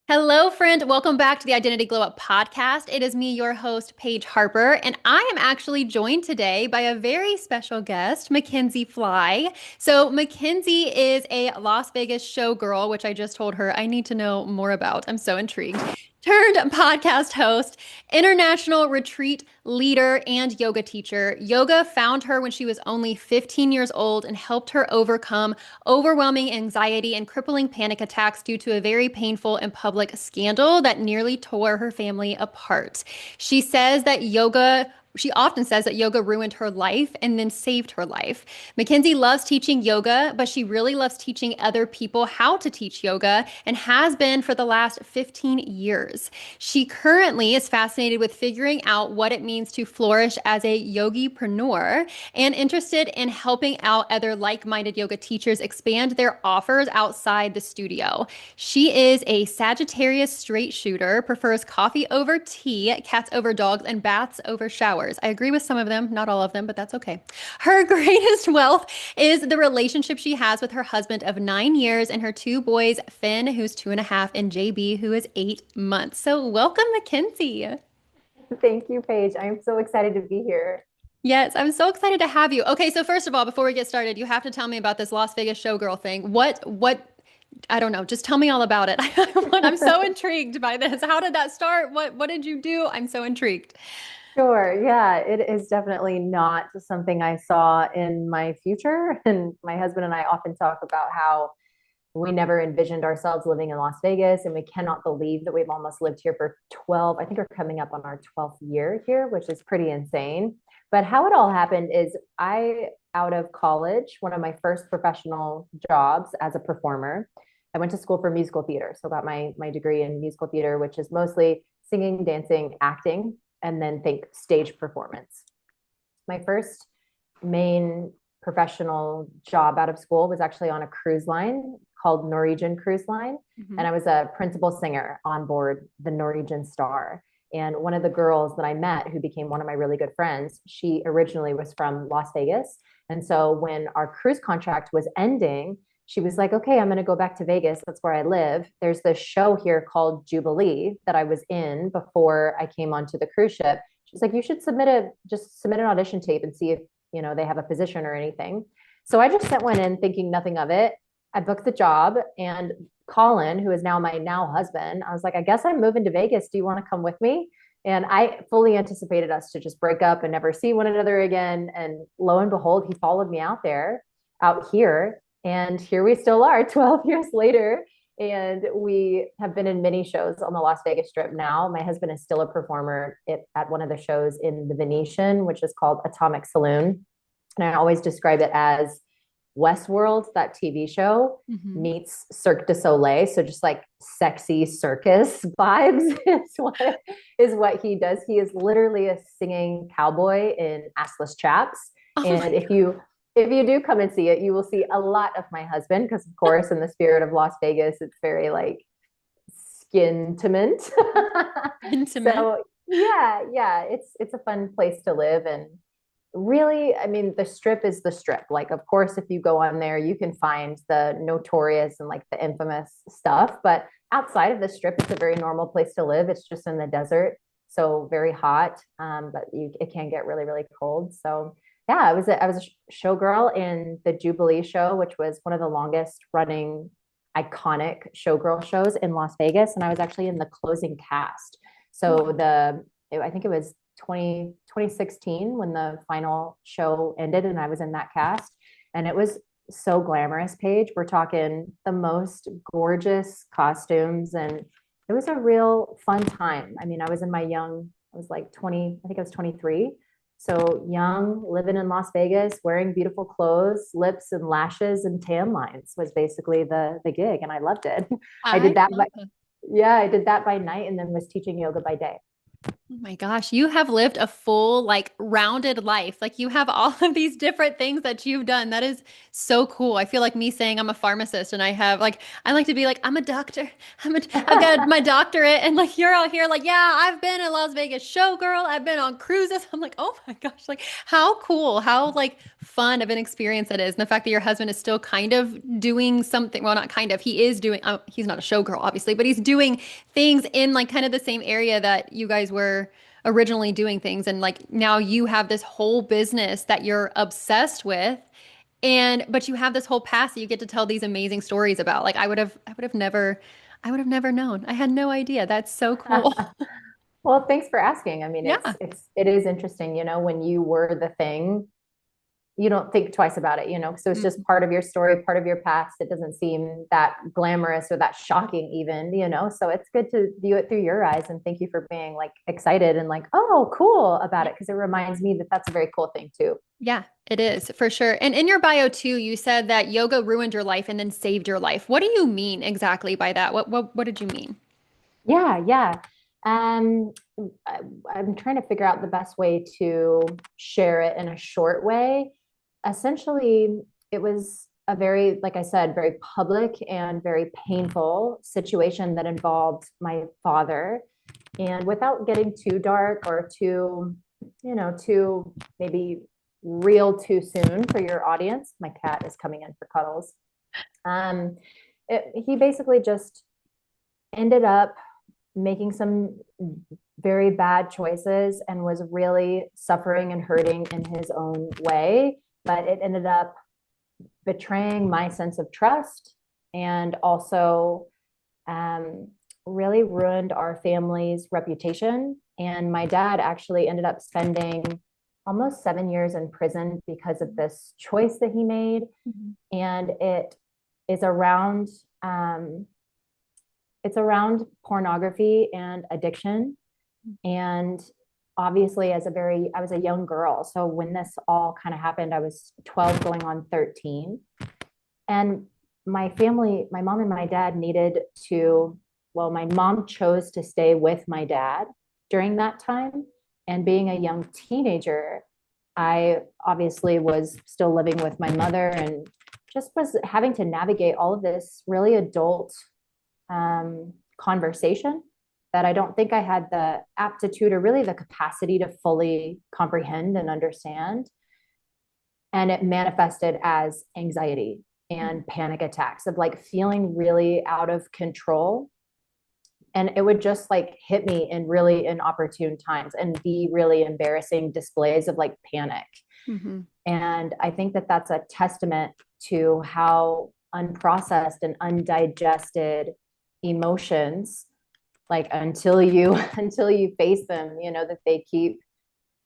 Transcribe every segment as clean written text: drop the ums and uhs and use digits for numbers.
Hello, friend. Welcome back to the Identity Glow Up podcast. It is me, your host, Paige Harper, and I am actually joined today by a very special guest, MaKenzie Fly. So, MaKenzie is a Las Vegas showgirl, which I just told her I need to know more about. I'm so intrigued. Turned podcast host, international retreat leader, and yoga teacher. Yoga found her when she was only 15 years old and helped her overcome overwhelming anxiety and crippling panic attacks due to a very painful and public scandal that nearly tore her family apart. She often says that yoga ruined her life and then saved her life. MaKenzie loves teaching yoga, but she really loves teaching other people how to teach yoga and has been for the last 15 years. She currently is fascinated with figuring out what it means to flourish as a yogipreneur and interested in helping out other like-minded yoga teachers expand their offers outside the studio. She is a Sagittarius straight shooter, prefers coffee over tea, cats over dogs, and baths over showers. I agree with some of them, not all of them, but that's okay. Her greatest wealth is the relationship she has with her husband of 9 years and her two boys, Finn, who's 2.5, and JB, who is 8 months. So welcome, MaKenzie. Thank you, Paige. I'm so excited to be here. Yes, I'm so excited to have you. Okay, so first of all, before we get started, you have to tell me about this Las Vegas showgirl thing. I don't know, just tell me all about it. I'm so intrigued by this. How did that start? What did you do? I'm so intrigued. Sure. Yeah, it is definitely not something I saw in my future. And my husband and I often talk about how we never envisioned ourselves living in Las Vegas, and we cannot believe that we've almost lived here for 12. I think we're coming up on our 12th year here, which is pretty insane. But how it all happened is out of college, one of my first professional jobs as a performer, I went to school for musical theater. So got my degree in musical theater, which is mostly singing, dancing, acting, and then think stage performance. My first main professional job out of school was actually on a cruise line called Norwegian Cruise Line. And Mhm. I was a principal singer on board the Norwegian Star. And one of the girls that I met, who became one of my really good friends, she originally was from Las Vegas. And so when our cruise contract was ending, she was like, okay, I'm going to go back to Vegas. That's where I live. There's this show here called Jubilee that I was in before I came onto the cruise ship. She's like, you should just submit an audition tape and see if, they have a position or anything. So I just sent one in thinking nothing of it. I booked the job, and Colin, who is now my now husband, I was like, I guess I'm moving to Vegas. Do you want to come with me? And I fully anticipated us to just break up and never see one another again. And lo and behold, he followed me out here. And here we still are 12 years later. And we have been in many shows on the Las Vegas Strip now. My husband is still a performer at one of the shows in the Venetian, which is called Atomic Saloon. And I always describe it as Westworld, that TV show, Mhm. meets Cirque du Soleil. So just like sexy circus vibes is what he does. He is literally a singing cowboy in assless chaps. Oh my And if you do come and see it, you will see a lot of my husband, because of course, in the spirit of Las Vegas, it's very like skin to mint. intimate. So yeah, it's a fun place to live. And really, I mean, the strip is the strip. Like, of course, if you go on there, you can find the notorious and like the infamous stuff. But outside of the strip, it's a very normal place to live. It's just in the desert, so very hot. But it can get really, really cold. So yeah, I was a showgirl in the Jubilee show, which was one of the longest running iconic showgirl shows in Las Vegas, and I was actually in the closing cast. So I think it was 2016 when the final show ended, and I was in that cast, and it was so glamorous, Paige. We're talking the most gorgeous costumes, and it was a real fun time. I mean, I was like 20, I think I was 23. So young, living in Las Vegas, wearing beautiful clothes, lips and lashes and tan lines was basically the gig, and I loved it. I I did that love by, yeah, I did that by night and then was teaching yoga by day. Oh my gosh, you have lived a full, like, rounded life. Like, you have all of these different things that you've done. That is so cool. I feel like me saying I'm a pharmacist and I have, like, I like to be like, I'm a doctor. I've got my doctorate. And, like, you're out here, like, yeah, I've been a Las Vegas showgirl. I've been on cruises. I'm like, oh my gosh, like, how cool, how, like, fun of an experience that is. And the fact that your husband is still kind of doing something, well, not kind of, he is doing, he's not a showgirl, obviously, but he's doing things in like kind of the same area that you guys were originally doing things. And like now you have this whole business that you're obsessed with. And but you have this whole past that you get to tell these amazing stories about. Like I would have never known. I had no idea. That's so cool. Well, thanks for asking. I mean, Yeah. it is interesting, when you were the thing, you don't think twice about it, so it's just Mm. part of your story, part of your past. It doesn't seem that glamorous or that shocking even, so it's good to view it through your eyes. And thank you for being like excited and like, oh, cool about it. Because it reminds me that that's a very cool thing too. Yeah, it is for sure. And in your bio too, you said that yoga ruined your life and then saved your life. What do you mean exactly by that? What did you mean? Yeah, yeah. Um, I, I'm trying to figure out the best way to share it in a short way. Essentially, it was a very, like I said, very public and very painful situation that involved my father. And without getting too dark or too maybe real too soon for your audience, my cat is coming in for cuddles. Um, he basically just ended up making some very bad choices and was really suffering and hurting in his own way. But it ended up betraying my sense of trust and also really ruined our family's reputation. And my dad actually ended up spending almost 7 years in prison because of this choice that he made. Mhm. And is around um, it's around pornography and addiction. And obviously, I was a young girl. So when this all kind of happened, I was 12 going on 13. And my family, my mom and my dad needed to, well, my mom chose to stay with my dad during that time. And being a young teenager, I obviously was still living with my mother and just was having to navigate all of this really adult conversation that I don't think I had the aptitude or really the capacity to fully comprehend and understand. And it manifested as anxiety and panic attacks of like feeling really out of control. And it would just like hit me in really inopportune times and be really embarrassing displays of like panic. Mhm. And I think that that's a testament to how unprocessed and undigested emotions, like until you face them, that they keep,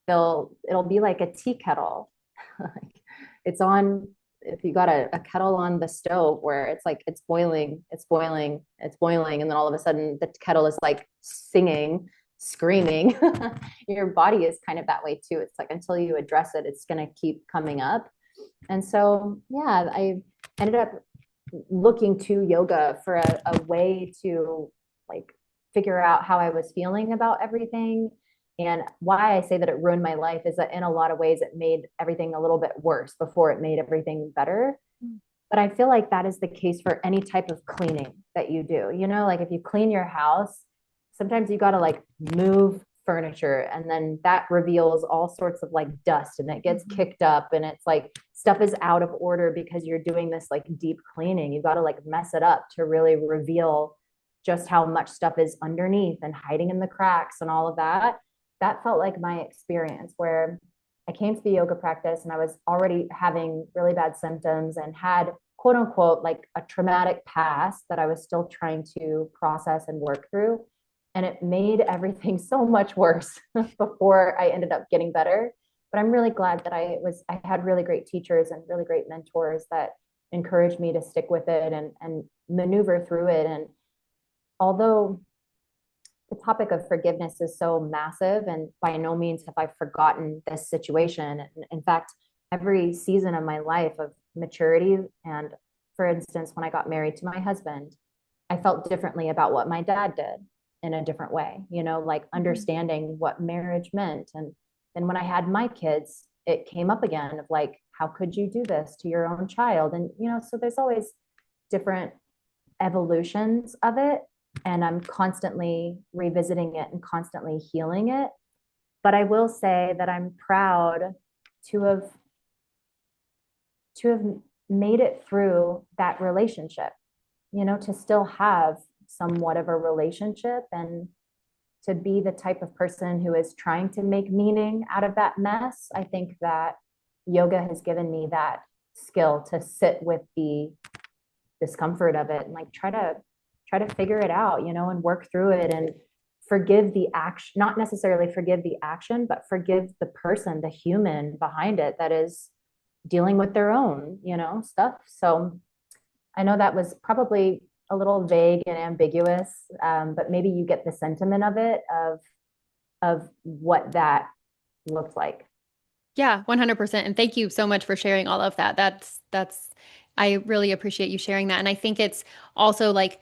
it'll be like a tea kettle. Like it's on, if you got a kettle on the stove where it's like it's boiling, it's boiling, it's boiling, and then all of a sudden the kettle is like singing, screaming. Your body is kind of that way too. It's like until you address it, it's going to keep coming up. And so yeah, I ended up looking to yoga for a way to like figure out how I was feeling about everything. And why I say that it ruined my life is that in a lot of ways it made everything a little bit worse before it made everything better. But I feel like that is the case for any type of cleaning that you do. Like if you clean your house, sometimes you got to like move furniture and then that reveals all sorts of like dust and it gets Mhm. kicked up and it's like stuff is out of order because you're doing this like deep cleaning. You got to like mess it up to really reveal just how much stuff is underneath and hiding in the cracks and all of that. That felt like my experience where I came to the yoga practice and I was already having really bad symptoms and had quote unquote like a traumatic past that I was still trying to process and work through. And it made everything so much worse before I ended up getting better. But I'm really glad that I had really great teachers and really great mentors that encouraged me to stick with it and maneuver through it. And although the topic of forgiveness is so massive, and by no means have I forgotten this situation. In fact, every season of my life of maturity, and for instance, when I got married to my husband, I felt differently about what my dad did. in a different way, you know, like Mhm. understanding what marriage meant. And then when I had my kids, it came up again of like, how could you do this to your own child? And, you know, so there's always different evolutions of it. And I'm constantly revisiting it and constantly healing it. But I will say that I'm proud to have to have made it through that relationship, you know, to still have somewhat of a relationship and to be the type of person who is trying to make meaning out of that mess. I think that yoga has given me that skill to sit with the discomfort of it and like try to figure it out, you know, and work through it and forgive the action, not necessarily forgive the action, but forgive the person, the human behind it that is dealing with their own, you know, stuff. So I know that was probably a little vague and ambiguous, but maybe you get the sentiment of it, of what that looked like. Yeah, 100%. And thank you so much for sharing all of that. I really appreciate you sharing that. And I think it's also like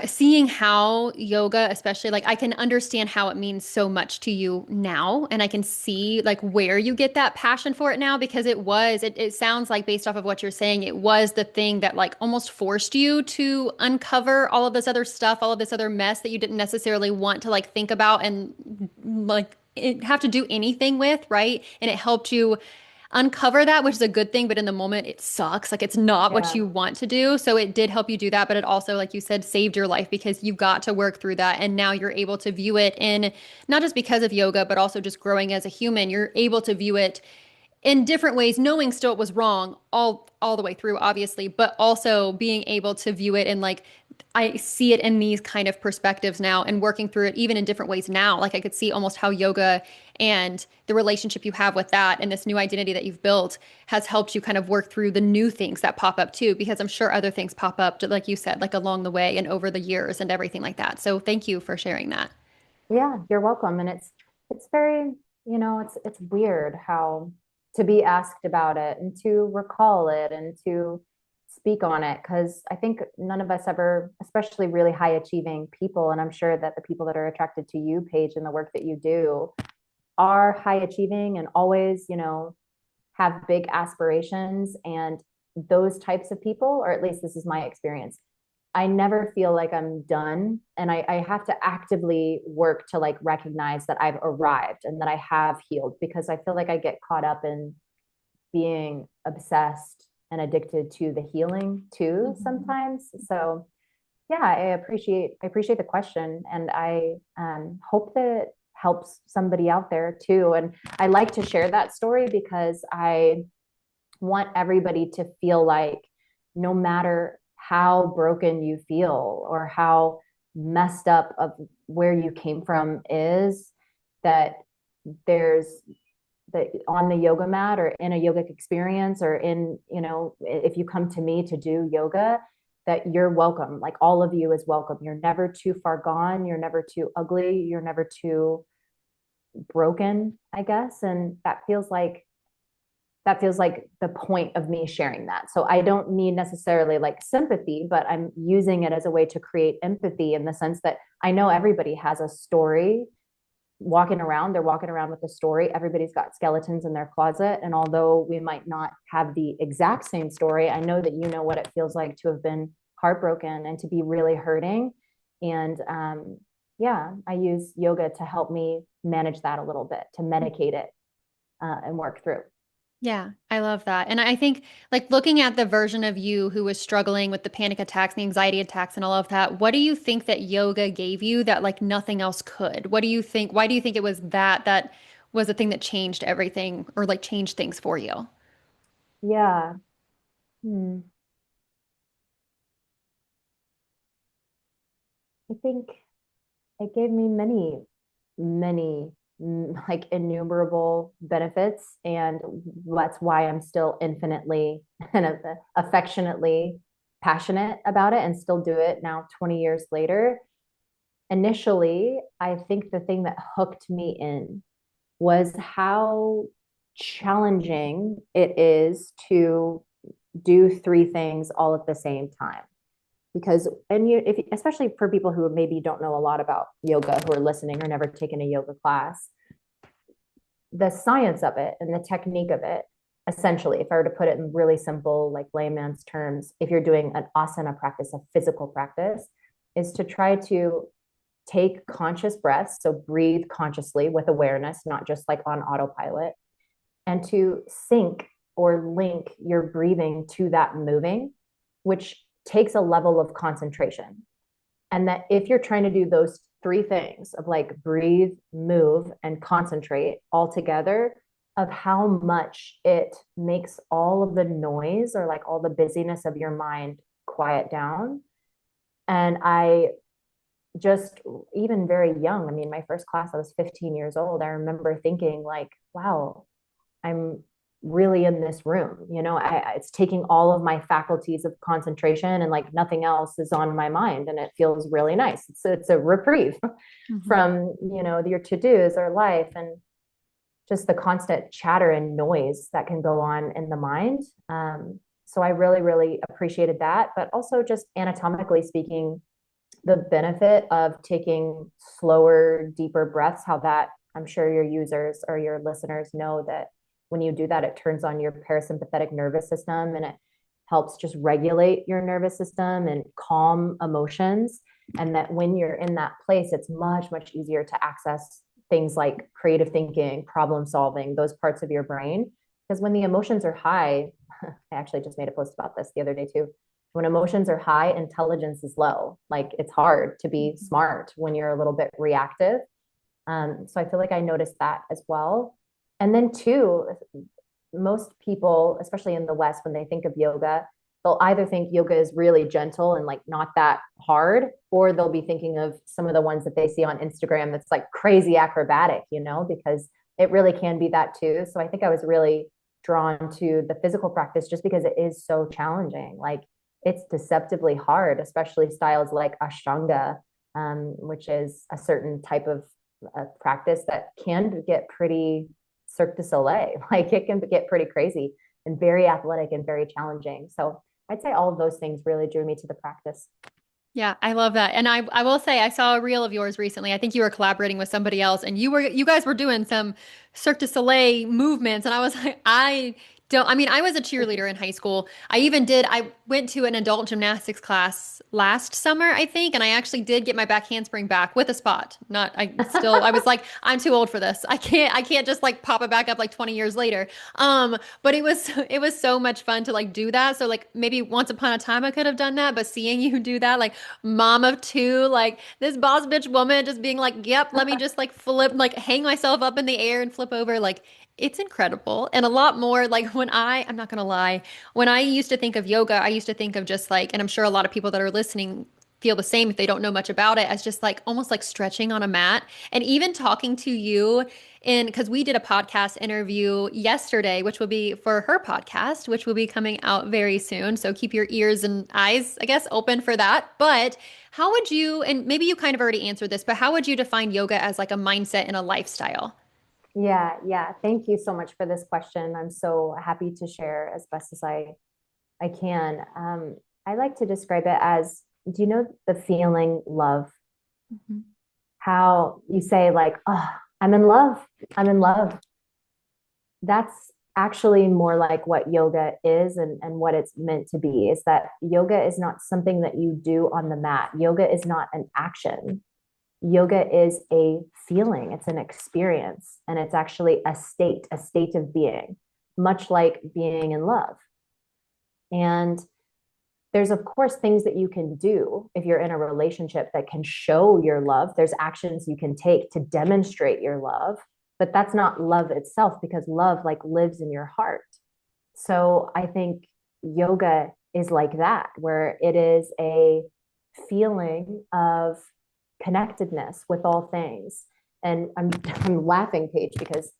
seeing how yoga, especially like I can understand how it means so much to you now. And I can see like where you get that passion for it now because it sounds like based off of what you're saying, it was the thing that like almost forced you to uncover all of this other stuff, all of this other mess that you didn't necessarily want to like think about and like have to do anything with, right? And it helped you uncover that, which is a good thing, but in the moment it sucks. Like it's not what Yeah. you want to do. So it did help you do that, but it also, like you said, saved your life because you got to work through that. And now you're able to view it in not just because of yoga, but also just growing as a human. You're able to view it in different ways, knowing still it was wrong all the way through, obviously, but also being able to view it in like I see it in these kind of perspectives now and working through it even in different ways now. Like I could see almost how yoga and the relationship you have with that and this new identity that you've built has helped you kind of work through the new things that pop up too, because I'm sure other things pop up, like you said, like along the way and over the years and everything like that. So thank you for sharing that. Yeah, you're welcome. And it's very, you know, it's weird how to be asked about it and to recall it and to speak on it because I think none of us ever, especially really high achieving people, and I'm sure that the people that are attracted to you, Paige, and the work that you do are high achieving and always, you know, have big aspirations. And those types of people, or at least this is my experience, I never feel like I'm done. And I have to actively work to like recognize that I've arrived and that I have healed because I feel like I get caught up in being obsessed and addicted to the healing too Mhm. sometimes. So yeah, I appreciate the question, and I hope that it helps somebody out there too. And I like to share that story because I want everybody to feel like no matter how broken you feel or how messed up of where you came from is, that there's that on the yoga mat or in a yogic experience or in, you know, if you come to me to do yoga, that you're welcome. Like all of you is welcome. You're never too far gone. You're never too ugly. You're never too broken, I guess. And that feels like the point of me sharing that. So I don't need necessarily like sympathy, but I'm using it as a way to create empathy in the sense that I know everybody has a story walking around. They're walking around with a story. Everybody's got skeletons in their closet. And although we might not have the exact same story, I know that you know what it feels like to have been heartbroken and to be really hurting. And yeah, I use yoga to help me manage that a little bit, to medicate it and work through. Yeah, I love that. And I think like looking at the version of you who was struggling with the panic attacks, the anxiety attacks and all of that, what do you think that yoga gave you that like nothing else could? What do you think, why do you think it was that was the thing that changed everything or like changed things for you? Yeah. Hmm. I think it gave me many, like innumerable benefits. And that's why I'm still infinitely and affectionately passionate about it and still do it now 20 years later. Initially, I think the thing that hooked me in was how challenging it is to do three things all at the same time. because, and you, if, especially for people who maybe don't know a lot about yoga, who are listening or never taken a yoga class, the science of it and the technique of it, essentially, if I were to put it in really simple, like layman's terms, if you're doing an asana practice, a physical practice, is to try to take conscious breaths. So breathe consciously with awareness, not just like on autopilot, and to sync or link your breathing to that moving, which takes a level of concentration. And that if you're trying to do those three things of like breathe, move, and concentrate all together, of how much it makes all of the noise or like all the busyness of your mind quiet down. And I just, even very young, I mean, my first class, I was 15 years old. I remember thinking, like, wow, I'm really in this room. It's taking all of my faculties of concentration and like nothing else is on my mind. And it feels really nice. It's a reprieve from, your to-dos or life and just the constant chatter and noise that can go on in the mind. So I really, really appreciated that. But also just anatomically speaking, the benefit of taking slower, deeper breaths, how that I'm sure your users or your listeners know that when you do that, it turns on your parasympathetic nervous system and it helps just regulate your nervous system and calm emotions. And that when you're in that place, it's much, much easier to access things like creative thinking, problem solving, those parts of your brain. Because when the emotions are high, I actually just made a post about this the other day too. When emotions are high, intelligence is low. Like it's hard to be smart when you're a little bit reactive. So I feel like I noticed that as well. And then two, most people, especially in the West, when they think of yoga, they'll either think yoga is really gentle and like not that hard, or they'll be thinking of some of the ones that they see on Instagram that's like crazy acrobatic, because it really can be that too. So I think I was really drawn to the physical practice just because it is so challenging. Like it's deceptively hard, especially styles like Ashtanga, which is a certain type of practice that can get pretty Cirque du Soleil. Like it can get pretty crazy and very athletic and very challenging. So I'd say all of those things really drew me to the practice. Yeah, I love that. And I will say I saw a reel of yours recently. I think you were collaborating with somebody else and you guys were doing some Cirque du Soleil movements and I was like I mean I was a cheerleader in high school. I went to an adult gymnastics class last summer, I think, and I actually did get my back handspring back with a spot. Not I was like I'm too old for this. I can't just like pop it back up like 20 years later. But it was so much fun to like do that. So like maybe once upon a time I could have done that, but seeing you do that like mom of two, like this boss bitch woman just being like, yep, let me just like flip, like hang myself up in the air and flip over. Like it's incredible. And a lot more like I'm not gonna lie, when I used to think of yoga, I used to think of just like, and I'm sure a lot of people that are listening feel the same if they don't know much about it, as just like almost like stretching on a mat. And even talking to you because we did a podcast interview yesterday, which will be for her podcast, which will be coming out very soon. So keep your ears and eyes, I guess, open for that. But how would you, and maybe you kind of already answered this, but how would you define yoga as like a mindset and a lifestyle? Yeah, yeah. Thank you so much for this question. I'm so happy to share as best as I can. I like to describe it as, do you know the feeling love? Mhm. How you say like, oh, I'm in love. I'm in love. That's actually more like what yoga is and what it's meant to be, is that yoga is not something that you do on the mat. Yoga is not an action. Yoga is a feeling, it's an experience, and it's actually a state of being, much like being in love. And there's, of course, things that you can do if you're in a relationship that can show your love. There's actions you can take to demonstrate your love, but that's not love itself because love like lives in your heart. So I think yoga is like that, where it is a feeling of connectedness with all things. And I'm laughing, Paige, because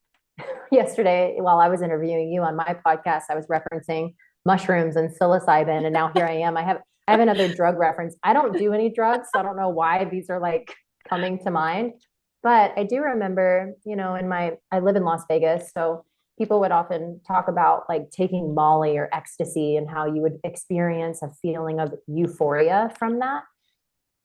yesterday, while I was interviewing you on my podcast, I was referencing mushrooms and psilocybin, and now here I am. I have another drug reference. I don't do any drugs, so I don't know why these are like coming to mind. But I do remember, I live in Las Vegas, so people would often talk about like taking Molly or ecstasy and how you would experience a feeling of euphoria from that.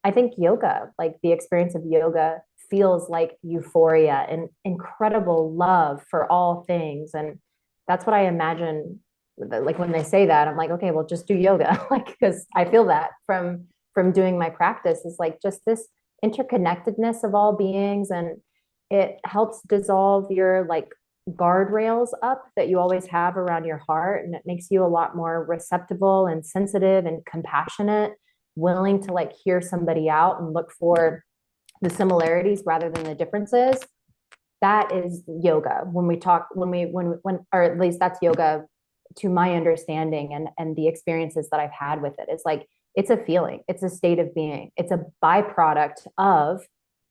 I think yoga, like the experience of yoga, feels like euphoria and incredible love for all things. And that's what I imagine. Like when they say that, I'm like, okay, well, just do yoga, like because I feel that from doing my practice is like just this interconnectedness of all beings, and it helps dissolve your like guardrails up that you always have around your heart, and it makes you a lot more receptive and sensitive and compassionate, willing to like hear somebody out and look for the similarities rather than the differences. That is yoga. When we talk, when or at least that's yoga to my understanding, and the experiences that I've had with it. It's like it's a feeling, it's a state of being, it's a byproduct of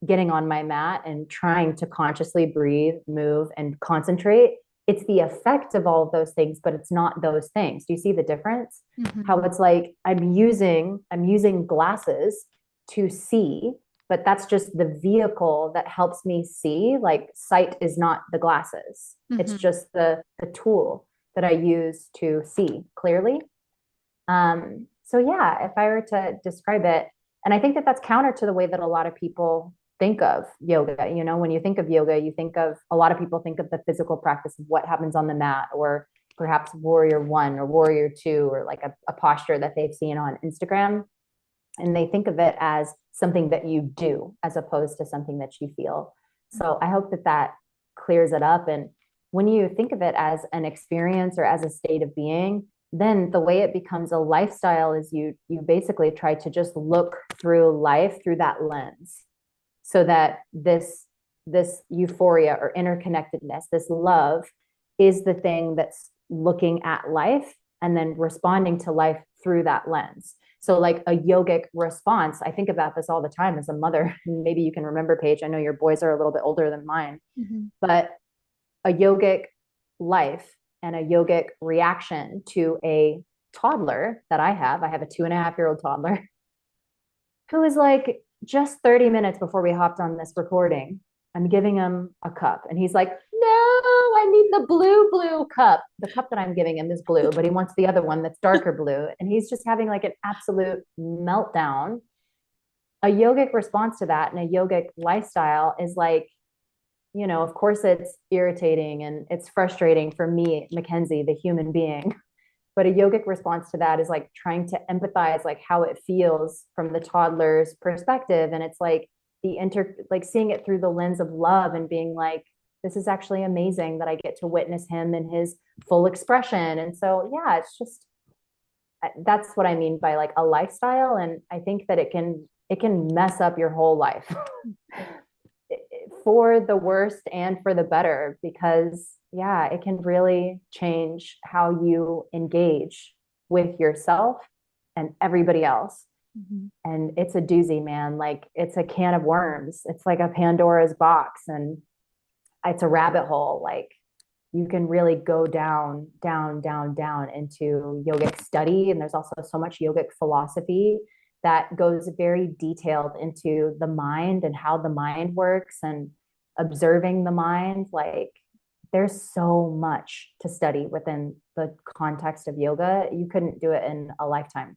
getting on my mat and trying to consciously breathe, move, and concentrate. It's the effect of all of those things, but it's not those things. Do you see the difference? Mm-hmm. How it's like I'm using glasses to see, but that's just the vehicle that helps me see. Like sight is not the glasses. Mm-hmm. It's just the tool that I use to see clearly. So yeah, if I were to describe it, and I think that that's counter to the way that a lot of people think of yoga. You know, when you think of yoga, you think of a lot of people think of the physical practice of what happens on the mat, or perhaps warrior one or warrior two, or like a posture that they've seen on Instagram. And they think of it as something that you do as opposed to something that you feel. So I hope that that clears it up. And when you think of it as an experience or as a state of being, then the way it becomes a lifestyle is you basically try to just look through life through that lens, so that this euphoria or interconnectedness, this love, is the thing that's looking at life and then responding to life through that lens. So like a yogic response, I think about this all the time as a mother. Maybe you can remember, Paige, I know your boys are a little bit older than mine, Mm-hmm. but a yogic life and a yogic reaction to a toddler that I have a 2.5-year-old toddler who is like, just 30 minutes before we hopped on this recording, I'm giving him a cup and he's like, no, I need the blue cup. The cup that I'm giving him is blue, but he wants the other one that's darker blue. And he's just having like an absolute meltdown. A yogic response to that and a yogic lifestyle is like, you know, of course it's irritating and it's frustrating for me, MaKenzie, the human being. But a yogic response to that is like trying to empathize like how it feels from the toddler's perspective. And it's like like seeing it through the lens of love and being like, this is actually amazing that I get to witness him in his full expression. And so, yeah, it's just, that's what I mean by like a lifestyle. And I think that it can mess up your whole life for the worst and for the better, because yeah, it can really change how you engage with yourself and everybody else. Mm-hmm. And it's a doozy, man. Like it's a can of worms. It's like a Pandora's box, and it's a rabbit hole. Like you can really go down, down, down, down into yogic study. And there's also so much yogic philosophy that goes very detailed into the mind and how the mind works and observing the mind. Like there's so much to study within the context of yoga. You couldn't do it in a lifetime.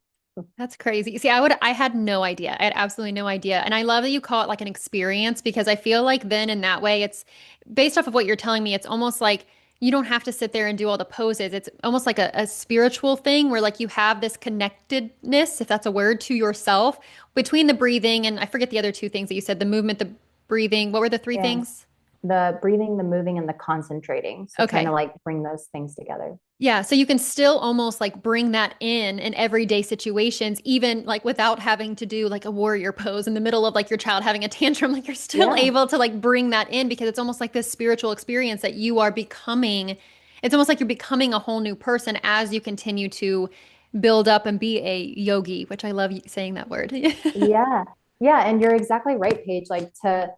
That's crazy. See, I had no idea. I had absolutely no idea. And I love that you call it like an experience, because I feel like then in that way, it's based off of what you're telling me, it's almost like you don't have to sit there and do all the poses. It's almost like a spiritual thing where like you have this connectedness, if that's a word, to yourself between the breathing and I forget the other two things that you said, the movement, the breathing. What were the three Yeah. things? The breathing, the moving, and the concentrating. So trying to Okay. like bring those things together. Yeah, so you can still almost like bring that in everyday situations, even like without having to do like a warrior pose in the middle of like your child having a tantrum. Like you're still Yeah. able to like bring that in because it's almost like this spiritual experience that you are becoming. It's almost like you're becoming a whole new person as you continue to build up and be a yogi, which I love saying that word. Yeah. Yeah. And you're exactly right, Paige. Like to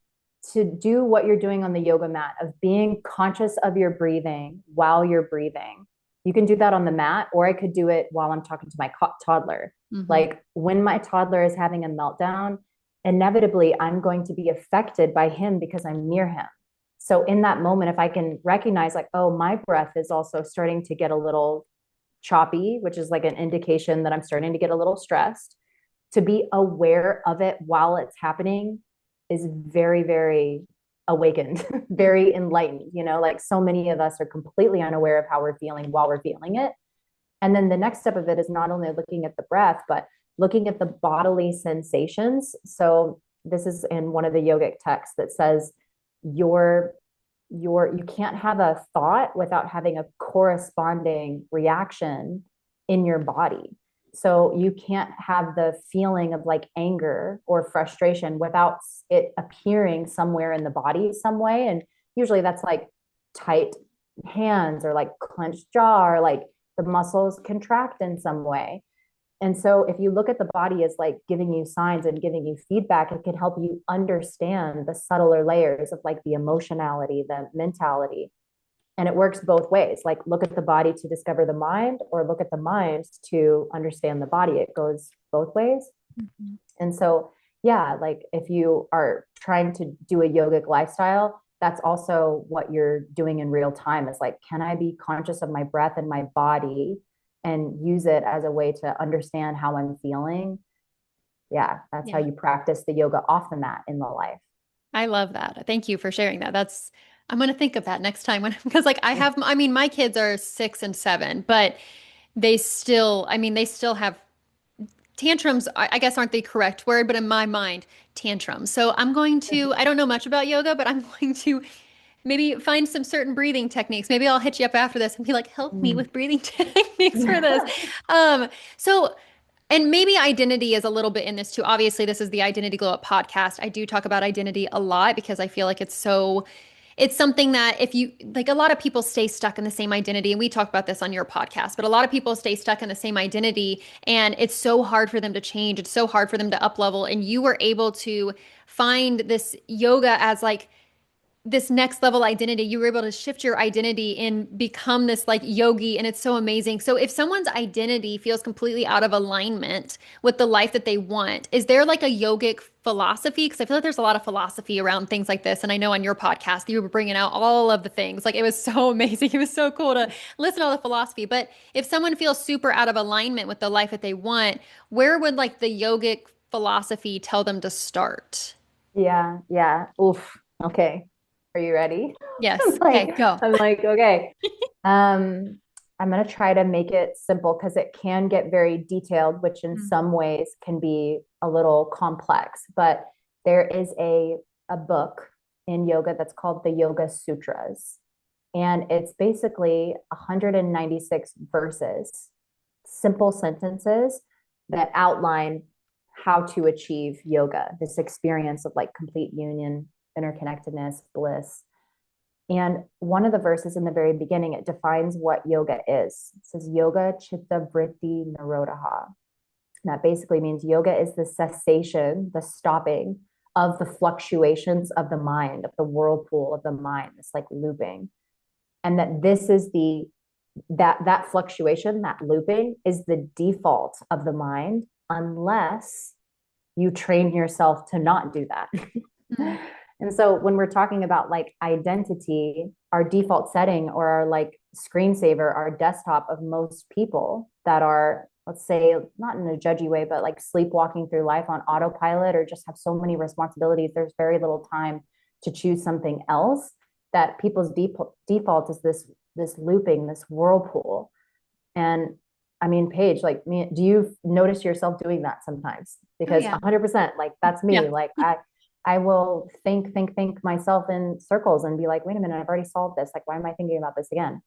do what you're doing on the yoga mat, of being conscious of your breathing while you're breathing. You can do that on the mat, or I could do it while I'm talking to my toddler. Hmm. Like when my toddler is having a meltdown, inevitably I'm going to be affected by him because I'm near him. So in that moment, if I can recognize like, oh, my breath is also starting to get a little choppy, which is like an indication that I'm starting to get a little stressed, to be aware of it while it's happening is very, very awakened, very enlightened. Like so many of us are completely unaware of how we're feeling while we're feeling it. And then the next step of it is not only looking at the breath, but looking at the bodily sensations. So this is in one of the yogic texts that says your you can't have a thought without having a corresponding reaction in your body. So you can't have the feeling of like anger or frustration without it appearing somewhere in the body some way. And usually that's like tight hands or like clenched jaw or like the muscles contract in some way. And so if you look at the body as like giving you signs and giving you feedback, it can help you understand the subtler layers of like the emotionality, the mentality. And it works both ways. Like look at the body to discover the mind, or look at the mind to understand the body. It goes both ways. Mm-hmm. And so, yeah, like if you are trying to do a yogic lifestyle, that's also what you're doing in real time, is like, can I be conscious of my breath and my body and use it as a way to understand how I'm feeling? Yeah, that's how you practice the yoga off the mat in the life. I love that. Thank you for sharing that. I'm going to think of that next time because like I mean, my kids are 6 and 7, but they still have tantrums. I guess aren't the correct word, but in my mind, tantrums. So I don't know much about yoga, but I'm going to maybe find some certain breathing techniques. Maybe I'll hit you up after this and be like, help me with breathing techniques for this. Um, so and maybe identity is a little bit in this too. Obviously, this is the Identity Glow Up podcast. I do talk about identity a lot because I feel like it's something that if you like, a lot of people stay stuck in the same identity. And we talk about this on your podcast, but a lot of people stay stuck in the same identity and it's so hard for them to change. It's so hard for them to up level. And you were able to find this yoga as like, this next level identity. You were able to shift your identity and become this like yogi, and it's so amazing. So if someone's identity feels completely out of alignment with the life that they want, is there like a yogic philosophy? Because I feel like there's a lot of philosophy around things like this. And I know on your podcast, you were bringing out all of the things. Like it was so amazing. It was so cool to listen to all the philosophy. But if someone feels super out of alignment with the life that they want, where would like the yogic philosophy tell them to start? Yeah, yeah. Oof. Okay. Are you ready? Yes. Okay, go. I'm like, okay. I'm going to try to make it simple because it can get very detailed, which in some ways can be a little complex. But there is a book in yoga that's called the Yoga Sutras. And it's basically 196 verses, simple sentences that outline how to achieve yoga, this experience of like complete union, interconnectedness, bliss. And one of the verses in the very beginning, it defines what yoga is. It says yoga chitta vritti nirodha. That basically means yoga is the cessation, the stopping of the fluctuations of the mind, of the whirlpool of the mind, this like looping. And that this is that fluctuation, that looping is the default of the mind, unless you train yourself to not do that. And so when we're talking about like identity, our default setting or our like screensaver, our desktop of most people that are, let's say, not in a judgy way, but like sleepwalking through life on autopilot or just have so many responsibilities, there's very little time to choose something else. That people's default is this looping, this whirlpool. And I mean, Paige, like me, do you notice yourself doing that sometimes? Because 100%, like that's me. Yeah. Like I will think myself in circles and be like, wait a minute, I've already solved this. Like, why am I thinking about this again?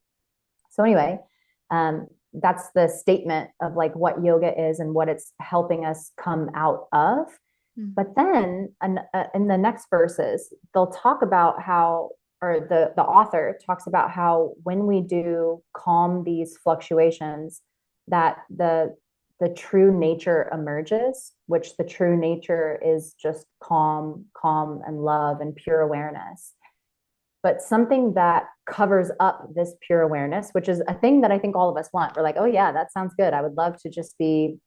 So anyway, that's the statement of like what yoga is and what it's helping us come out of. But then in the next verses, they'll talk about how, or the author talks about how when we do calm these fluctuations, that the true nature emerges, which the true nature is just calm and love and pure awareness. But something that covers up this pure awareness, which is a thing that I think all of us want. We're like, oh yeah, that sounds good. I'd love to just be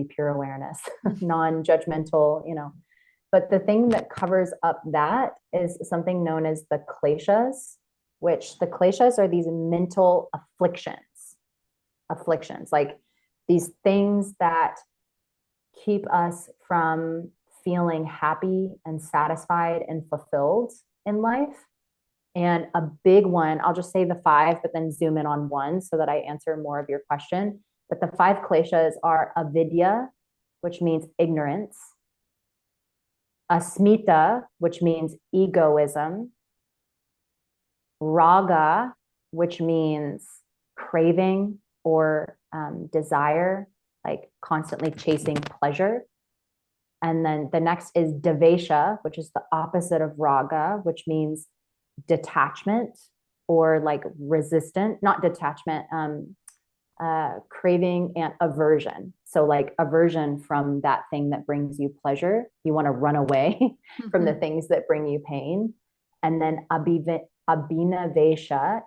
pure awareness, non-judgmental, But the thing that covers up that is something known as the kleshas, which the kleshas are these mental afflictions, like these things that keep us from feeling happy and satisfied and fulfilled in life. And a big one, I'll just say the five, but then zoom in on one so that I answer more of your question. But the five kleshas are avidya, which means ignorance, asmita, which means egoism, raga, which means craving or desire, like constantly chasing pleasure. And then the next is devesha, which is the opposite of raga, which means detachment or like resistant, not detachment, craving and aversion. So like aversion from that thing that brings you pleasure. You want to run away from the things that bring you pain. And then abhinavesha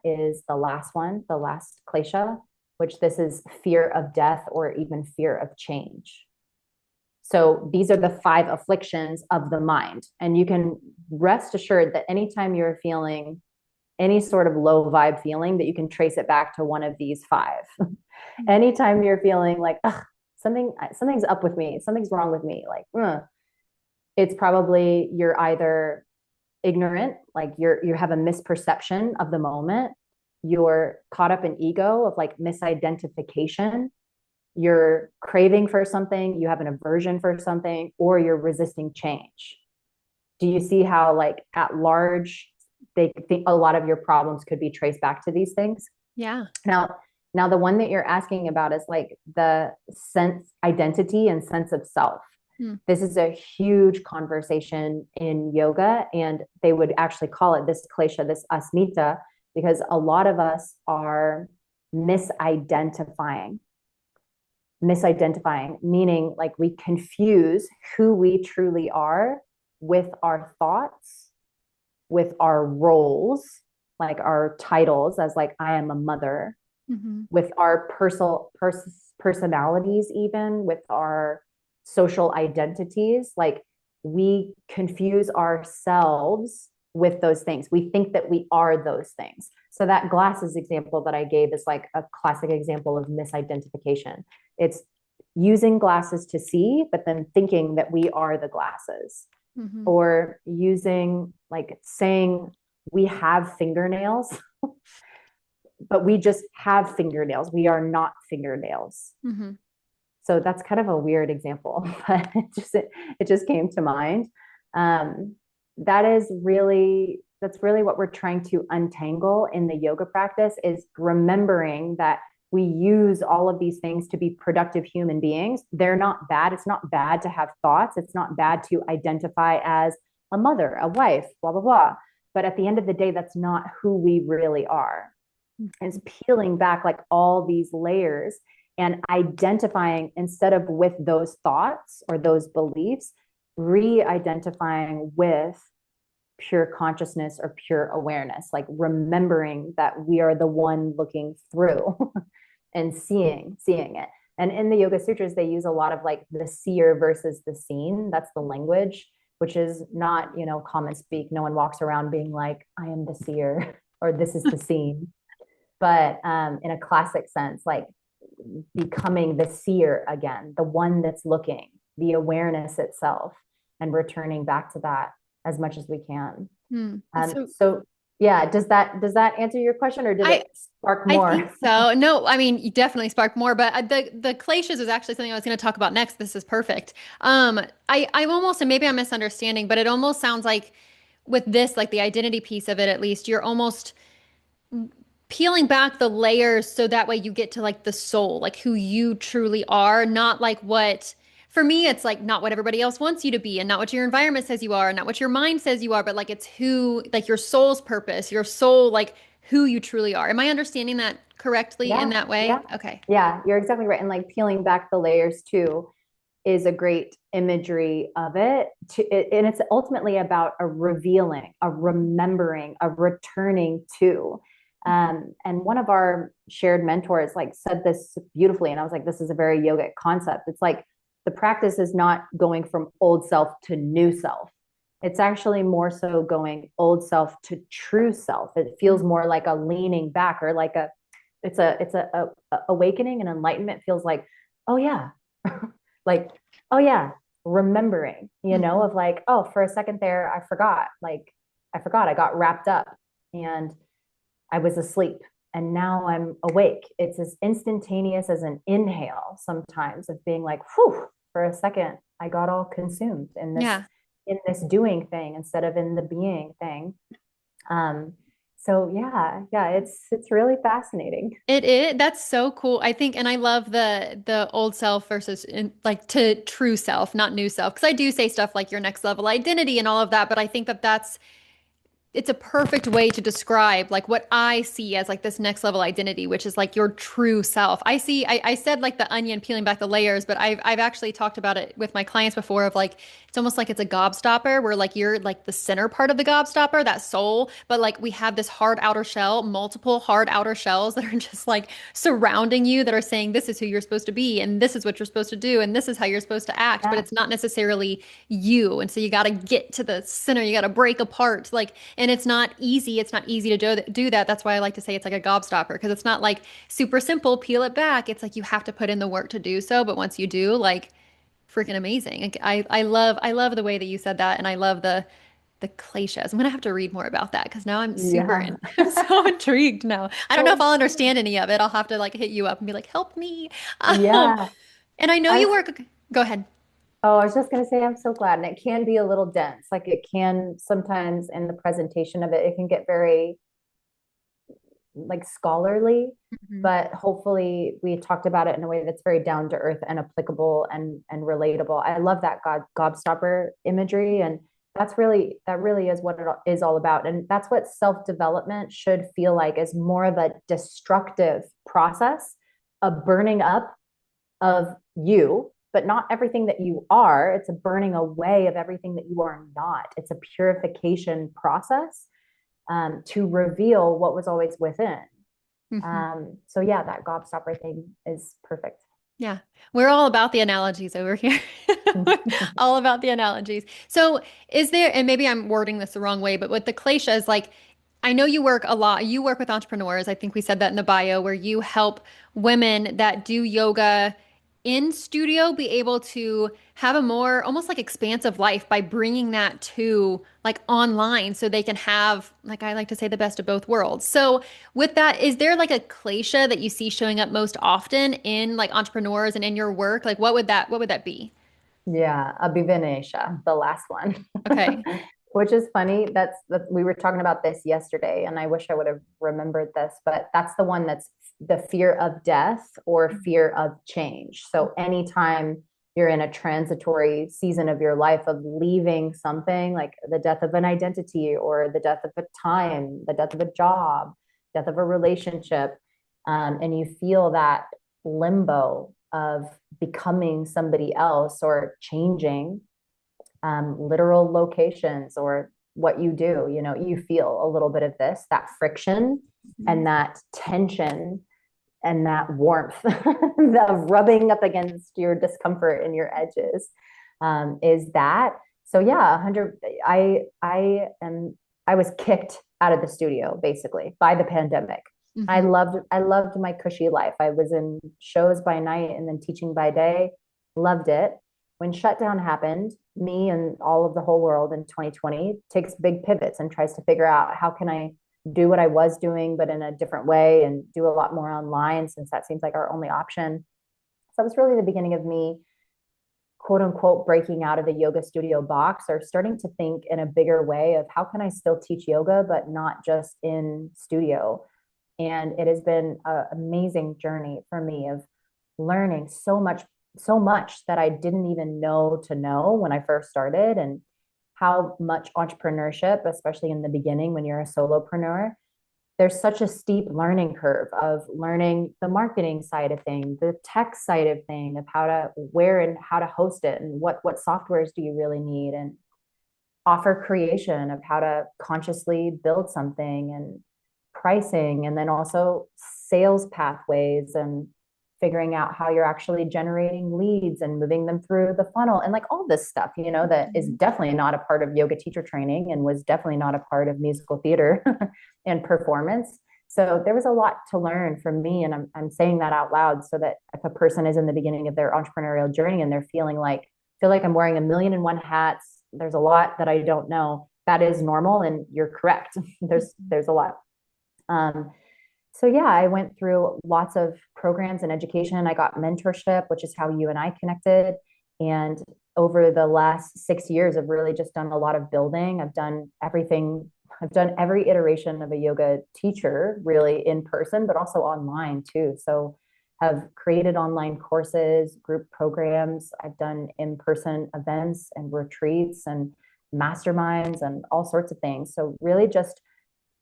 is the last one, the last klesha, which this is fear of death or even fear of change. So these are the five afflictions of the mind. And you can rest assured that anytime you're feeling any sort of low vibe feeling, that you can trace it back to one of these five. Anytime you're feeling like, something's up with me, something's wrong with me, like, it's probably you're either ignorant, like you have a misperception of the moment, you're caught up in ego of like misidentification, you're craving for something, you have an aversion for something, or you're resisting change. Do you see how like at large they think a lot of your problems could be traced back to these things? Yeah. Now the one that you're asking about is like the sense identity and sense of self. This is a huge conversation in yoga, and they would actually call it this klesha, this asmita, because a lot of us are misidentifying, meaning like we confuse who we truly are with our thoughts, with our roles, like our titles as like, I am a mother, with our personalities, even with our social identities. Like we confuse ourselves with those things. We think that we are those things. So that glasses example that I gave is like a classic example of misidentification. It's using glasses to see, but then thinking that we are the glasses. Or using like saying we have fingernails, but we just have fingernails. We are not fingernails. So that's kind of a weird example, but it just came to mind. That's really what we're trying to untangle in the yoga practice, is remembering that we use all of these things to be productive human beings. They're not bad. It's not bad to have thoughts. It's not bad to identify as a mother, a wife, blah, blah, blah. But at the end of the day, that's not who we really are. It's peeling back like all these layers and identifying, instead of with those thoughts or those beliefs, re-identifying with pure consciousness or pure awareness, like remembering that we are the one looking through and seeing it. And in the Yoga Sutras, they use a lot of like the seer versus the seen. That's the language, which is not, common speak. No one walks around being like, I am the seer or this is the seen. But in a classic sense, like becoming the seer again, the one that's looking, the awareness itself, and returning back to that as much as we can. So yeah, does that answer your question, or did it spark more? I think so. No, I mean, you definitely sparked more, but the kleshas is actually something I was going to talk about next. This is perfect. I almost, and maybe I'm misunderstanding, but it almost sounds like with this, like the identity piece of it, at least, you're almost peeling back the layers so that way you get to like the soul, like who you truly are, not like what, for me, it's like not what everybody else wants you to be and not what your environment says you are and not what your mind says you are, but like it's who, like your soul's purpose, your soul, like who you truly are. Am I understanding that correctly in that way? Yeah. Okay. Yeah, you're exactly right. And like peeling back the layers too is a great imagery of it. And it's ultimately about a revealing, a remembering, a returning to. And one of our shared mentors like said this beautifully, and I was like, this is a very yogic concept. It's like the practice is not going from old self to new self. It's actually more so going old self to true self. It feels more like a leaning back, or like a awakening and enlightenment. Feels like, oh yeah, like, oh yeah, remembering, of like, oh, for a second there, I forgot, I got wrapped up and I was asleep and now I'm awake. It's as instantaneous as an inhale sometimes, of being like, whew, for a second, I got all consumed Yeah. in this doing thing instead of in the being thing. Um, so yeah, it's really fascinating. It is. That's so cool. I think, and I love the old self versus like to true self, not new self. Because I do say stuff like your next level identity and all of that, but I think that that's it's a perfect way to describe like what I see as like this next level identity, which is like your true self. I said like the onion peeling back the layers, but I've actually talked about it with my clients before of like, it's almost like it's a gobstopper where like you're like the center part of the gobstopper, that soul, but like we have this hard outer shell, multiple hard outer shells that are just like surrounding you that are saying this is who you're supposed to be and this is what you're supposed to do and this is how you're supposed to act, but Yeah. it's not necessarily you. And so you got to get to the center, you got to break apart. Like, and it's not easy. It's not easy to do that. That's why I like to say it's like a gobstopper because it's not like super simple, peel it back. It's like you have to put in the work to do so. But once you do, like freaking amazing. Like, I love the way that you said that. And I love the kleshas. I'm gonna have to read more about that because now I'm super Yeah. I'm so intrigued now. I don't know if Well, I'll understand any of it. I'll have to like hit you up and be like, help me. Um, yeah. and I know I you work. Go ahead. Oh, I was just going to say, I'm so glad. And it can be a little dense. Like it can sometimes in the presentation of it, it can get very like scholarly, Mhm. but hopefully we talked about it in a way that's very down to earth and applicable and relatable. I love that gobstopper imagery. And that really is what it is all about. And that's what self-development should feel like, is more of a destructive process, a burning up of you, but not everything that you are. It's a burning away of everything that you are not. It's a purification process, to reveal what was always within. Mhm. So yeah, that gobstopper thing is perfect. Yeah, we're all about the analogies over here. We're all about the analogies. So, is there, and maybe I'm wording this the wrong way, but with the kleshas, like, I know you work a lot, you work with entrepreneurs. I think we said that in the bio, where you help women that do yoga in studio be able to have a more almost like expansive life by bringing that to like online so they can have, like I like to say, the best of both worlds. So, with that, is there like a klesha that you see showing up most often in like entrepreneurs and in your work? Like what would that be? Yeah, Abhivanesha, the last one. Okay. Which is funny. That's we were talking about this yesterday, and I wish I would have remembered this, but that's the one that's the fear of death or fear of change. So anytime you're in a transitory season of your life of leaving something, like the death of an identity or the death of a time, the death of a job, death of a relationship, and you feel that limbo of becoming somebody else or changing, literal locations or what you do, you feel a little bit of this, that friction Mhm. and that tension and that warmth of rubbing up against your discomfort and your edges, is that. So yeah, 100. I was kicked out of the studio basically by the pandemic. Mhm. I loved my cushy life. I was in shows by night and then teaching by day. Loved it. When shutdown happened, me and all of the whole world in 2020 takes big pivots and tries to figure out how can I do what I was doing, but in a different way, and do a lot more online since that seems like our only option. So that was really the beginning of me, quote unquote, breaking out of the yoga studio box, or starting to think in a bigger way of how can I still teach yoga, but not just in studio. And it has been an amazing journey for me of learning so much that I didn't even know to know when I first started, and how much entrepreneurship, especially in the beginning when you're a solopreneur, there's such a steep learning curve of learning the marketing side of things, the tech side of thing, of how to where and how to host it, and what softwares do you really need, and offer creation of how to consciously build something, and pricing, and then also sales pathways and figuring out how you're actually generating leads and moving them through the funnel and like all this stuff, you know, that is definitely not a part of yoga teacher training and was definitely not a part of musical theater and performance. So there was a lot to learn from me. And I'm saying that out loud so that if a person is in the beginning of their entrepreneurial journey and they're feel like I'm wearing a million and one hats, there's a lot that I don't know. That is normal. And you're correct. There's a lot. So yeah, I went through lots of programs and education. I got mentorship, which is how you and I connected. And over the last 6 years, I've really just done a lot of building. I've done everything. I've done every iteration of a yoga teacher, really in person, but also online too. So have created online courses, group programs. I've done in-person events and retreats and masterminds and all sorts of things. So really just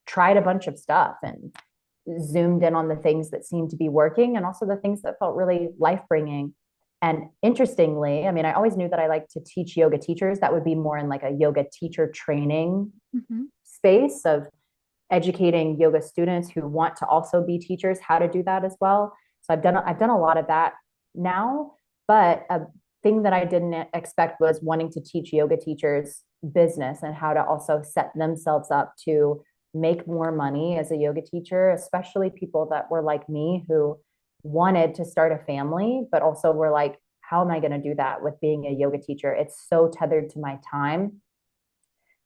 tried a bunch of stuff and zoomed in on the things that seemed to be working and also the things that felt really life-bringing. And interestingly, I mean, I always knew that I like to teach yoga teachers. That would be more in like a yoga teacher training space of educating yoga students who want to also be teachers how to do that as well. So I've done a lot of that now, but a thing that I didn't expect was wanting to teach yoga teachers business and how to also set themselves up to make more money as a yoga teacher, especially people that were like me who wanted to start a family, but also were like, how am I going to do that with being a yoga teacher? It's so tethered to my time.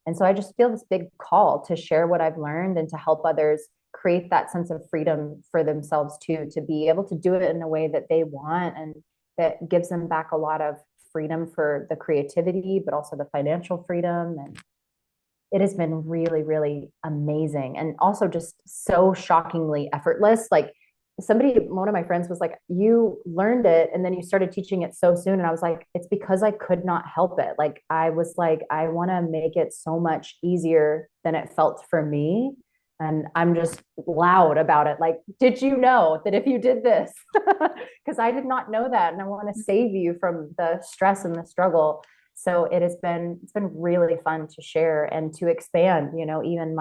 And so I just feel this big call to share what I've learned and to help others create that sense of freedom for themselves too, to be able to do it in a way that they want and that gives them back a lot of freedom for the creativity, but also the financial freedom. And it has been really, really amazing. And also just so shockingly effortless. Like one of my friends was like, you learned it and then you started teaching it so soon. And I was like, it's because I could not help it. Like, I was like, I want to make it so much easier than it felt for me. And I'm just loud about it. Like, did you know that if you did this, because I did not know that. And I want to save you from the stress and the struggle. So it's been really fun to share and to expand, you know, even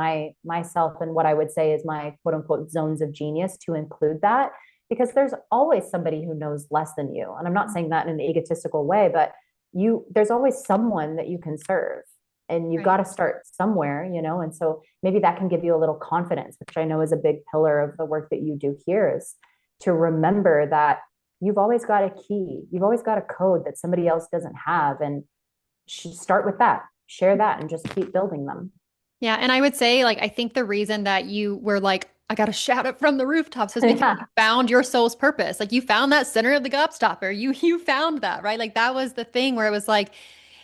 myself and what I would say is my quote unquote zones of genius to include that, because there's always somebody who knows less than you. And I'm not saying that in an egotistical way, but there's always someone that you can serve and you've got to start somewhere, you know? And so maybe that can give you a little confidence, which I know is a big pillar of the work that you do here, is to remember that you've always got a key, you've always got a code that somebody else doesn't have. And start with that, share that, and just keep building them. Yeah. And I would say, like, I think the reason that you were like, I got to shout it from the rooftops is because you found your soul's purpose. Like, you found that center of the gobstopper. You found that, right? Like, that was the thing where it was like,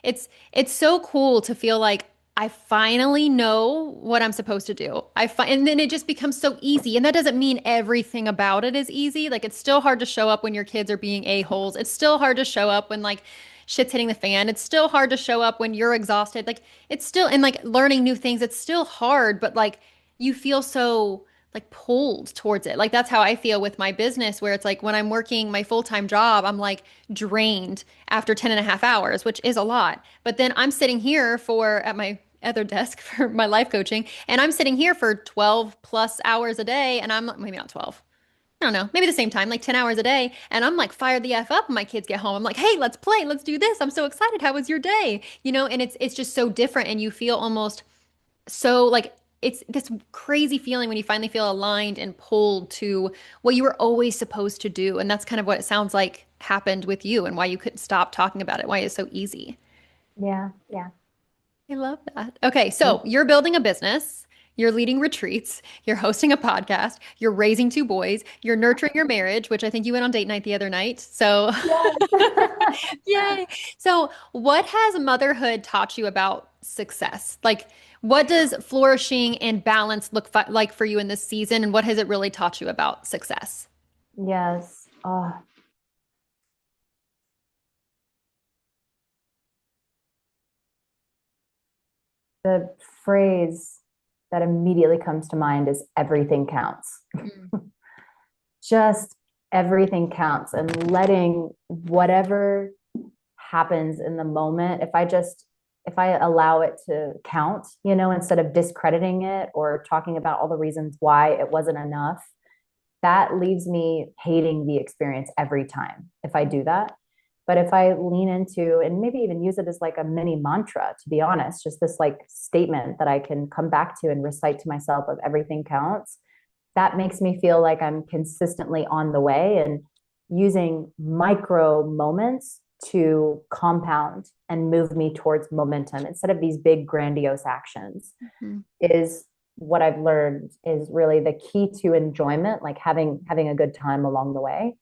it's so cool to feel like I finally know what I'm supposed to do. And then it just becomes so easy. And that doesn't mean everything about it is easy. Like, it's still hard to show up when your kids are being a-holes. It's still hard to show up when like shit's hitting the fan. It's still hard to show up when you're exhausted. Like, it's still, and like learning new things, it's still hard, but like you feel so like pulled towards it. Like, that's how I feel with my business, where it's like when I'm working my full-time job, I'm like drained after 10 and a half hours, which is a lot. But then I'm sitting here at my other desk for my life coaching, and I'm sitting here for 12 plus hours a day, and I'm maybe not 12. I don't know, maybe the same time, like 10 hours a day. And I'm like fired the F up when my kids get home. I'm like, hey, let's play, let's do this. I'm so excited. How was your day? You know, and it's just so different. And you feel almost so like it's this crazy feeling when you finally feel aligned and pulled to what you were always supposed to do. And that's kind of what it sounds like happened with you and why you couldn't stop talking about it, why it's so easy. Yeah, yeah. I love that. Okay, so you're building a business, you're leading retreats, you're hosting a podcast, you're raising two boys, you're nurturing your marriage, which I think you went on date night the other night. So, Yes. yay. So, what has motherhood taught you about success? Like, what does flourishing and balance look like for you in this season? And what has it really taught you about success? Yes. Oh, the phrase that immediately comes to mind is everything counts. Mm. Just everything counts, and letting whatever happens in the moment, if I allow it to count, you know, instead of discrediting it or talking about all the reasons why it wasn't enough, that leaves me hating the experience every time if I do that. But if I lean into and maybe even use it as like a mini mantra, to be honest, just this like statement that I can come back to and recite to myself of everything counts, that makes me feel like I'm consistently on the way and using micro moments to compound and move me towards momentum instead of these big grandiose actions Mhm. is what I've learned is really the key to enjoyment, like having a good time along the way.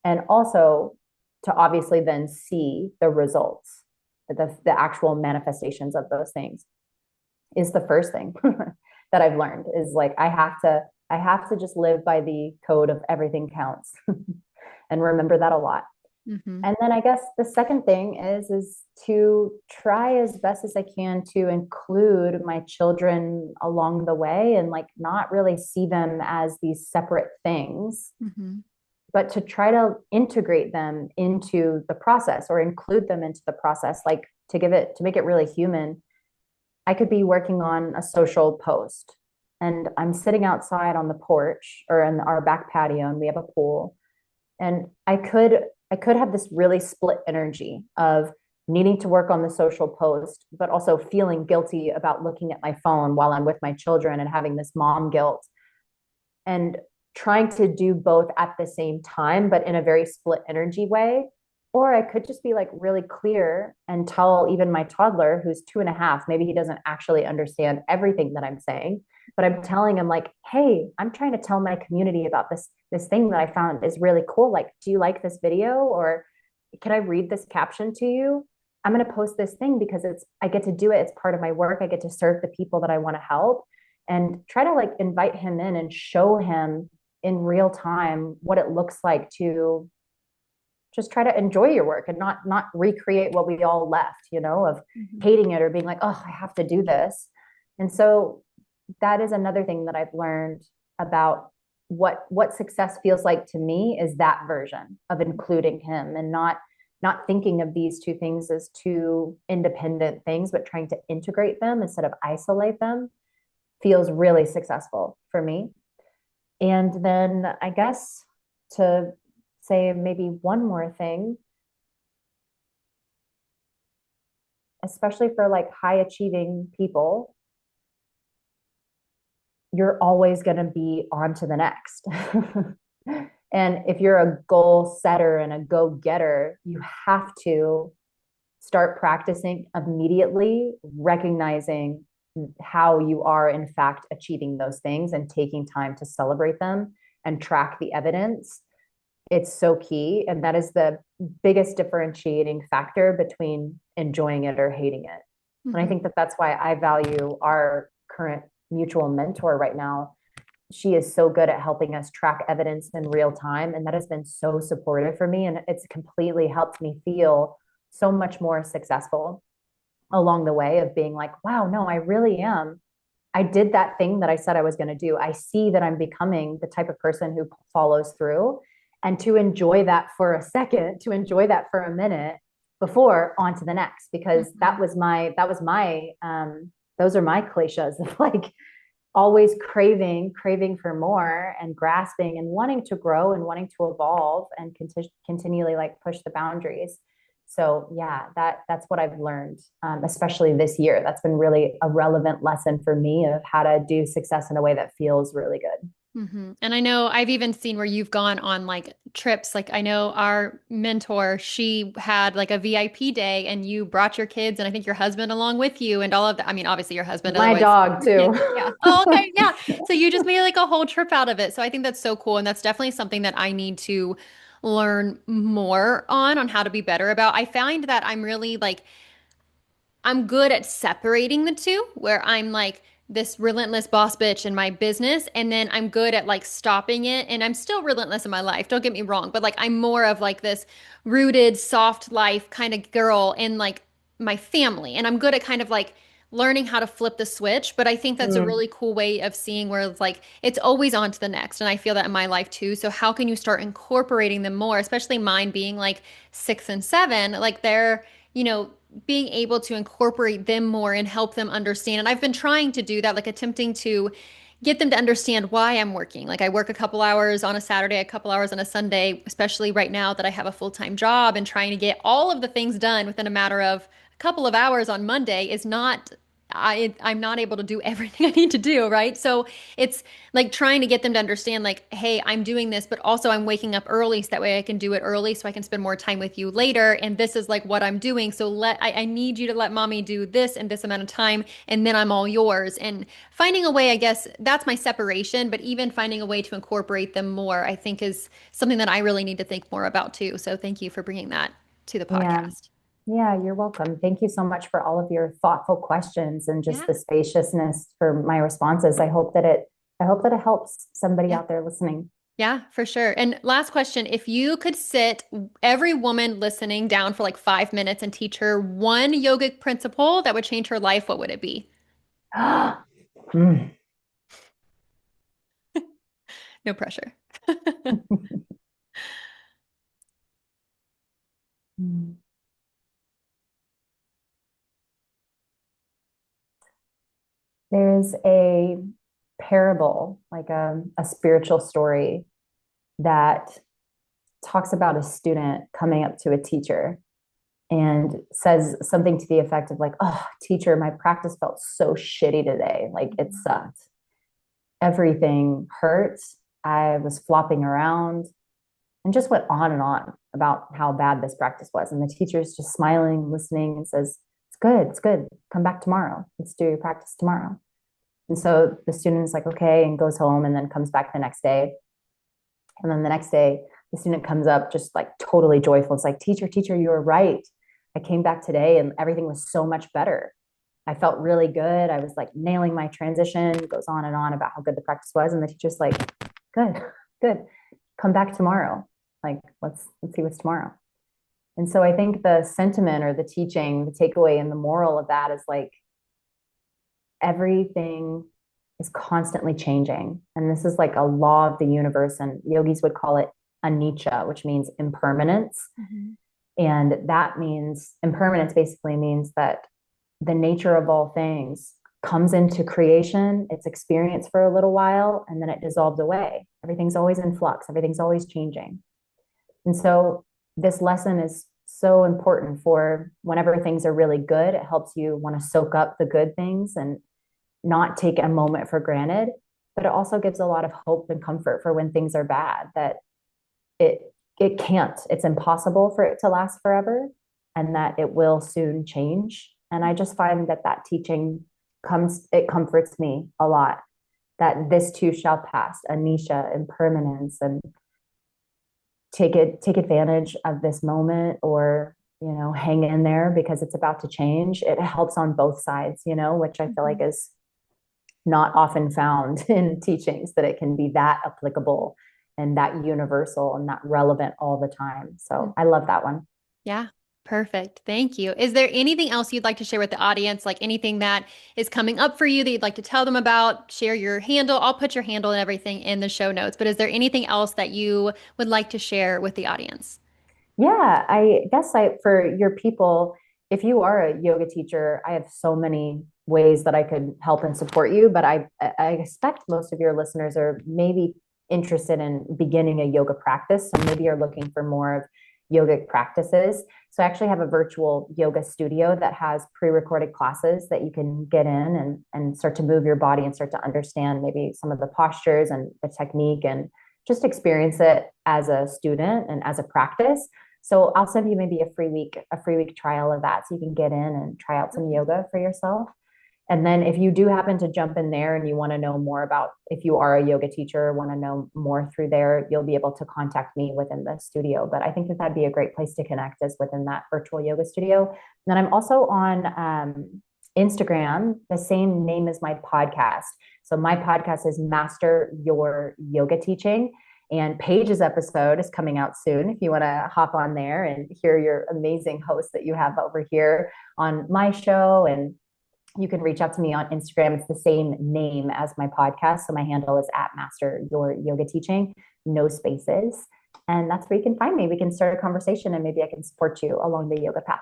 And also to obviously then see the results, the actual manifestations of those things is the first thing that I've learned is like I have to just live by the code of everything counts and remember that a lot. Mhm. And then I guess the second thing is to try as best as I can to include my children along the way and like not really see them as these separate things, Mhm. but to try to integrate them into the process or include them into the process, like to make it really human. I could be working on a social post and I'm sitting outside on the porch or in our back patio and we have a pool and I could have this really split energy of needing to work on the social post but also feeling guilty about looking at my phone while I'm with my children and having this mom guilt and trying to do both at the same time but in a very split energy way. Or I could just be like really clear and tell even my toddler who's 2.5, maybe he doesn't actually understand everything that I'm saying, but I'm telling him like, hey, I'm trying to tell my community about this thing that I found is really cool. Like, do you like this video? Or can I read this caption to you? I'm going to post this thing because I get to do it. It's part of my work. I get to serve the people that I want to help and try to like invite him in and show him in real time what it looks like to just try to enjoy your work and not recreate what we all left, of Mhm. hating it or being like, oh, I have to do this. And so that is another thing that I've learned about what success feels like to me is that version of including him and not thinking of these two things as two independent things, but trying to integrate them instead of isolate them feels really successful for me. And then I guess to say maybe one more thing, especially for like high achieving people, you're always going to be on to the next. And if you're a goal setter and a go getter, you have to start practicing immediately, recognizing how you are, in fact, achieving those things and taking time to celebrate them and track the evidence. It's so key. And that is the biggest differentiating factor between enjoying it or hating it. And I Mhm. think that that's why I value our current mutual mentor right now. She is so good at helping us track evidence in real time. And that has been so supportive for me. And it's completely helped me feel so much more successful along the way of being like, wow, no, I really am. I did that thing that I said I was going to do. I see that I'm becoming the type of person who follows through and to enjoy that for a second, to enjoy that for a minute before on to the next, because Mhm. those are my kleshas of like always craving for more and grasping and wanting to grow and wanting to evolve and continually like push the boundaries. So yeah, that's what I've learned, especially this year. That's been really a relevant lesson for me of how to do success in a way that feels really good. And I know I've even seen where you've gone on like trips. Like I know our mentor, she had like a VIP day and you brought your kids and I think your husband along with you and all of that. I mean, obviously your husband, My otherwise dog your too. kids. Yeah. Oh, okay. Yeah. So you just made like a whole trip out of it. So I think that's so cool. And that's definitely something that I need to learn more on how to be better about. I find that I'm really like I'm good at separating the two, where I'm like this relentless boss bitch in my business, and then I'm good at like stopping it. And I'm still relentless in my life, don't get me wrong, but like I'm more of like this rooted, soft life kind of girl in like my family. And I'm good at kind of like learning how to flip the switch. But I think that's a Mm. really cool way of seeing where it's like it's always on to the next. And I feel that in my life too. So, how can you start incorporating them more, especially mine being like 6 and 7? Like they're, you know, being able to incorporate them more and help them understand. And I've been trying to do that, like attempting to get them to understand why I'm working. Like I work a couple hours on a Saturday, a couple hours on a Sunday, especially right now that I have a full-time job and trying to get all of the things done within a matter of a couple of hours on Monday is not I'm not able to do everything I need to do, right? So it's like trying to get them to understand like, hey, I'm doing this, but also I'm waking up early so that way I can do it early so I can spend more time with you later. And this is like what I'm doing. So I need you to let mommy do this in this amount of time, and then I'm all yours. And finding a way, I guess that's my separation, but even finding a way to incorporate them more, I think is something that I really need to think more about too. So thank you for bringing that to the Yeah. podcast. Yeah, you're welcome. Thank you so much for all of your thoughtful questions and just Yeah. the spaciousness for my responses. I hope that it helps somebody Yeah. out there listening. Yeah, for sure. And last question, if you could sit every woman listening down for like 5 minutes and teach her one yogic principle that would change her life, what would it be? Mm. No pressure. There's a parable, like a spiritual story that talks about a student coming up to a teacher and says something to the effect of like, "Oh, teacher, my practice felt so shitty today. Like it sucked. Everything hurt. I was flopping around," and just went on and on about how bad this practice was. And the teacher's just smiling, listening, and says, "It's good. It's good. Come back tomorrow. Let's do your practice tomorrow." And so the student is like, okay, and goes home and then comes back the next day. And then the next day, the student comes up just like totally joyful. It's like, teacher, you were right. I came back today and everything was so much better. I felt really good. I was like nailing my transition, goes on and on about how good the practice was. And the teacher's like, good, good. Come back tomorrow. Like, let's see what's tomorrow. And so I think the sentiment or the teaching, the takeaway and the moral of that is like everything is constantly changing. And this is like a law of the universe. And yogis would call it anicca, which means impermanence. Mhm. And that means impermanence basically means that the nature of all things comes into creation, it's experienced for a little while, and then it dissolves away. Everything's always in flux, everything's always changing. And so this lesson is so important for whenever things are really good. It helps you want to soak up the good things and not take a moment for granted. But it also gives a lot of hope and comfort for when things are bad, that it can't, it's impossible for it to last forever, and that it will soon change. And I just find that that teaching it comforts me a lot, that this too shall pass, anisha, impermanence, and take advantage of this moment, or hang in there because it's about to change. It helps on both sides, which I feel like Mhm. is not often found in teachings, that it can be that applicable and that universal and that relevant all the time. So I love that one. Yeah, perfect. Thank you. Is there anything else you'd like to share with the audience? Like anything that is coming up for you that you'd like to tell them about? Share your handle. I'll put your handle and everything in the show notes. But is there anything else that you would like to share with the audience? Yeah, I guess for your people, if you are a yoga teacher, I have so many ways that I could help and support you, but I expect most of your listeners are maybe interested in beginning a yoga practice. So maybe you're looking for more of yogic practices. So I actually have a virtual yoga studio that has pre-recorded classes that you can get in and start to move your body and start to understand maybe some of the postures and the technique, and just experience it as a student and as a practice. So I'll send you maybe a free week trial of that so you can get in and try out some yoga for yourself. And then if you do happen to jump in there and you want to know more about, if you are a yoga teacher, want to know more through there, you'll be able to contact me within the studio. But I think that that'd be a great place to connect, is within that virtual yoga studio. And then I'm also on Instagram, the same name as my podcast. So my podcast is Master Your Yoga Teaching. And Paige's episode is coming out soon. If you want to hop on there and hear your amazing host that you have over here on my show, and you can reach out to me on Instagram. It's the same name as my podcast. So my handle is at Master Your Yoga Teaching, no spaces. And that's where you can find me. We can start a conversation and maybe I can support you along the yoga path.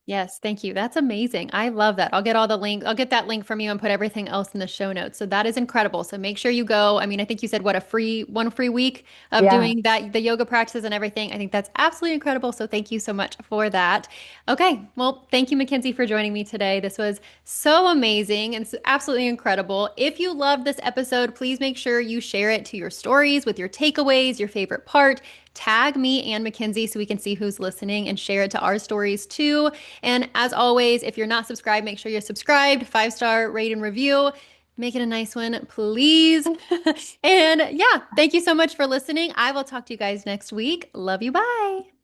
Yes, thank you. That's amazing. I love that. I'll get all the link. I'll get that link from you and put everything else in the show notes. So that is incredible. So make sure you go. I mean, I think you said what, a free one free week of Yeah. doing that, the yoga practices and everything. I think that's absolutely incredible. So thank you so much for that. Okay. Well, thank you, MaKenzie, for joining me today. This was so amazing and absolutely incredible. If you loved this episode, please make sure you share it to your stories with your takeaways, your favorite part. Tag me and MaKenzie so we can see who's listening and share it to our stories too. And as always, if you're not subscribed, make sure you're subscribed, 5-star rate and review. Make it a nice one, please. And yeah, thank you so much for listening. I will talk to you guys next week. Love you. Bye.